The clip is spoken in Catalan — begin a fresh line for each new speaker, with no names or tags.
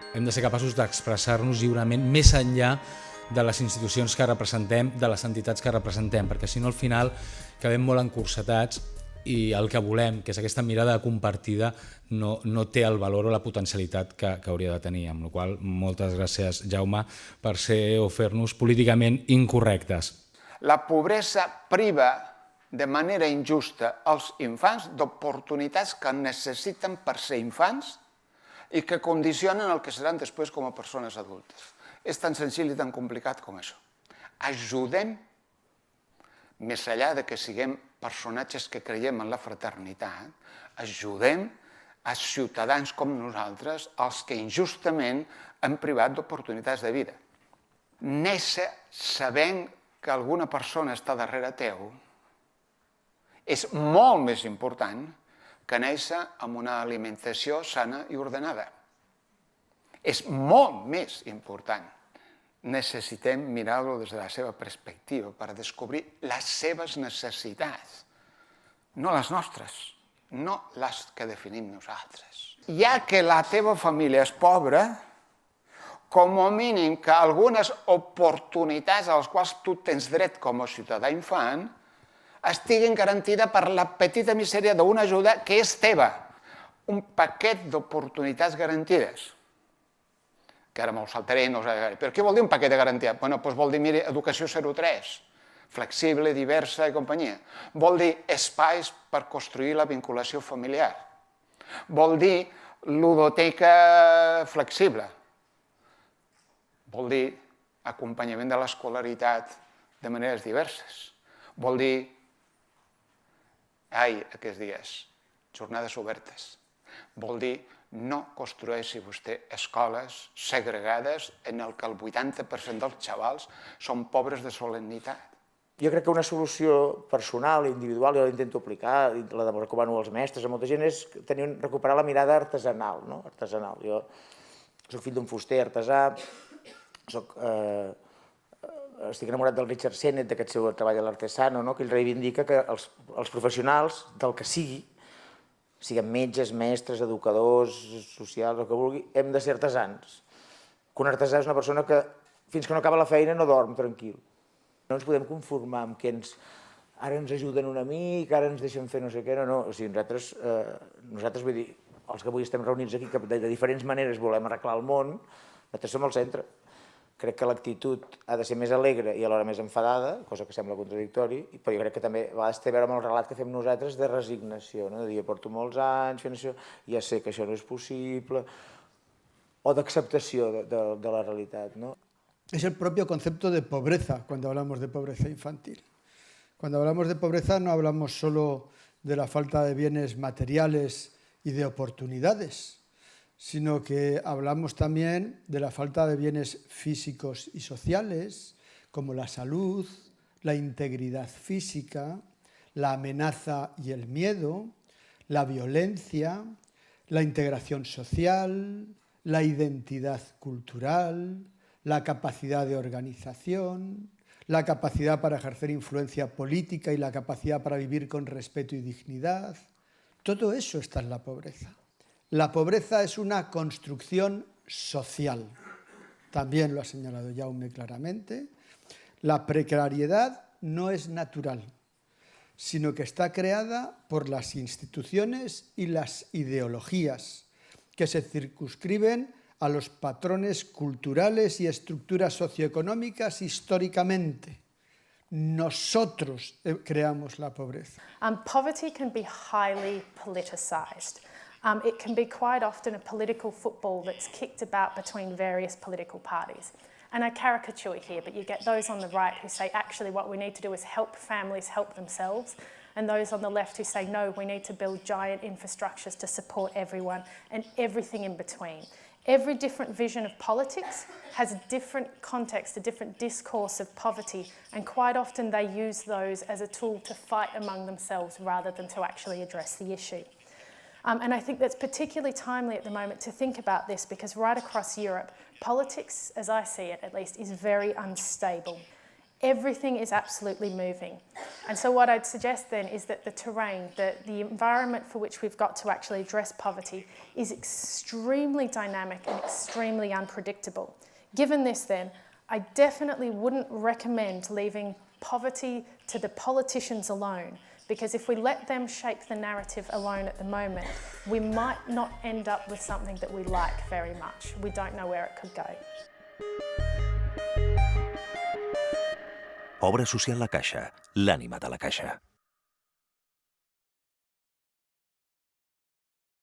Hem de ser capaços d'expressar-nos lliurement més enllà de les institucions que representem, de les entitats que representem, perquè si no al final quedem molt encursetats i el que volem, que és aquesta mirada compartida, no té el valor o la potencialitat que hauria de tenir. Amb la qual cosa, moltes gràcies, Jaume, per ser o fer-nos políticament incorrectes.
La pobresa priva de manera injusta els infants d'oportunitats que necessiten per ser infants i que condicionen el que seran després com a persones adultes. És tan senzill i tan complicat com això. Ajudem, més enllà de que siguem personatges que creiem en la fraternitat, ajudem a ciutadans com nosaltres, els que injustament han privat d'oportunitats de vida. Néixer sabent que alguna persona està darrere teu és molt més important que néixer amb una alimentació sana i ordenada. És molt més important. Necessitem mirar-lo des de la seva perspectiva per descobrir les seves necessitats, no les nostres, no les que definim nosaltres. Ja que la teva família és pobra, com a mínim que algunes oportunitats a les quals tu tens dret com a ciutadà infant estiguin garantides per la petita misèria d'una ajuda que és teva, un paquet d'oportunitats garantides. Que ara me'l saltaré i no us agradaré. Però què vol dir un paquet de garantia? Doncs vol dir, mira, educació 0-3, flexible, diversa i companyia. Vol dir espais per construir la vinculació familiar. Vol dir ludoteca flexible. Vol dir acompanyament de l'escolaritat de maneres diverses. Vol dir, aquests dies, jornades obertes. Vol dir, no construeixi vostè escoles segregades en què el 80% dels xavals són pobres de solemnitat.
Jo crec que una solució personal, individual, jo l'intento aplicar, la recomano als mestres, a molta gent, és recuperar la mirada artesanal. Jo soc fill d'un fuster artesà, estic enamorat del Richard Sennett, d'aquest seu treball de l'artesano, que ell reivindica que els professionals, del que sigui, siguem metges, mestres, educadors, socials, el que vulgui, hem de ser artesans. Que un artesà és una persona que, fins que no acaba la feina, no dorm tranquil. No ens podem conformar amb que ara ens ajuden una mica, ara ens deixen fer no sé què, no. O sigui, nosaltres, vull dir, els que avui estem reunits aquí, que de diferents maneres volem arreglar el món, nosaltres som al centre. Crec que l'actitud ha de ser més alegre i alhora més enfadada, cosa que sembla contradictori, però jo crec que també a vegades té a veure amb el relat que fem nosaltres de resignació, de dir, porto molts anys fent això, ja sé que això no és possible, o d'acceptació de la realitat.
Es el propio concepto de pobreza cuando hablamos de pobreza infantil. Cuando hablamos de pobreza no hablamos solo de la falta de bienes materiales y de oportunidades, sino que hablamos también de la falta de bienes físicos y sociales, como la salud, la integridad física, la amenaza y el miedo, la violencia, la integración social, la identidad cultural, la capacidad de organización, la capacidad para ejercer influencia política y la capacidad para vivir con respeto y dignidad. Todo eso está en la pobreza. La pobreza es una construcción social, también lo ha señalado Jaume claramente. La precariedad no es natural, sino que está creada por las instituciones y las ideologías que se circunscriben a los patrones culturales y estructuras socioeconómicas históricamente. Nosotros creamos la pobreza.
Poverty can be highly politicized. It can be quite often a political football that's kicked about between various political parties. And I caricature here, but you get those on the right who say, actually, what we need to do is help families help themselves, and those on the left who say, no, we need to build giant infrastructures to support everyone, and everything in between. Every different vision of politics has a different context, a different discourse of poverty, and quite often they use those as a tool to fight among themselves rather than to actually address the issue. And I think that's particularly timely at the moment to think about this because right across Europe, politics, as I see it at least, is very unstable. Everything is absolutely moving. And so what I'd suggest then is that the terrain, the environment for which we've got to actually address poverty is extremely dynamic and extremely unpredictable. Given this then, I definitely wouldn't recommend leaving poverty to the politicians alone, because if we let them shape the narrative alone at the moment, we might not end up with something that we like very much. We don't know where it could go.
Obra social La Caixa, l'ànima de la Caixa.